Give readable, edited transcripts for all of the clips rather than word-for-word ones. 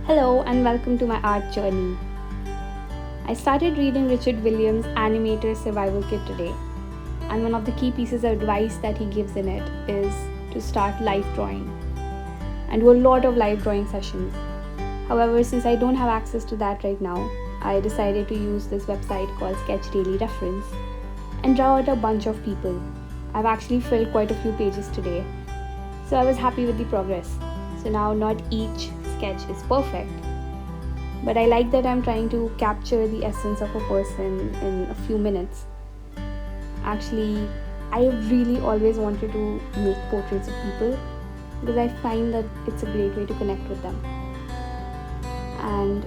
Hello and welcome to my art journey. I started reading Richard Williams' Animator Survival Kit today, and one of the key pieces of advice that he gives in it is to start live drawing and do a lot of live drawing sessions. However, since I don't have access to that right now, I decided to use this website called Sketch Daily Reference and draw out a bunch of people. I've actually filled quite a few pages today, so I was happy with the progress. So now not each sketch is perfect, but I like that I'm trying to capture the essence of a person in a few minutes. Actually, I really always wanted to make portraits of people because I find that it's a great way to connect with them and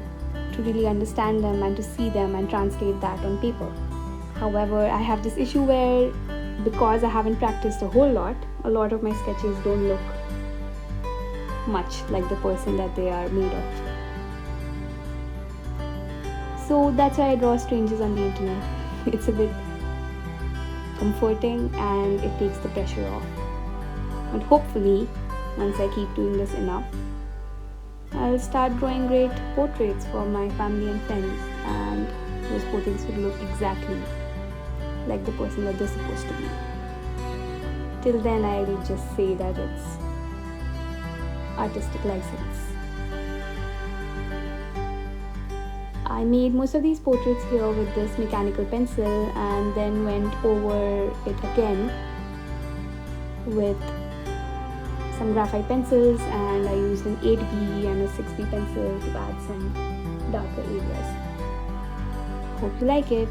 to really understand them and to see them and translate that on paper. However, I have this issue where because I haven't practiced a lot of my sketches don't look much like the person that they are made of. So that's why I draw strangers on the internet. It's a bit comforting and it takes the pressure off. But hopefully, once I keep doing this enough, I'll start drawing great portraits for my family and friends, and those portraits will look exactly like the person that they're supposed to be. Till then, I'll just say that it's artistic license. I made most of these portraits here with this mechanical pencil and then went over it again with some graphite pencils, and I used an 8B and a 6B pencil to add some darker areas. Hope you like it.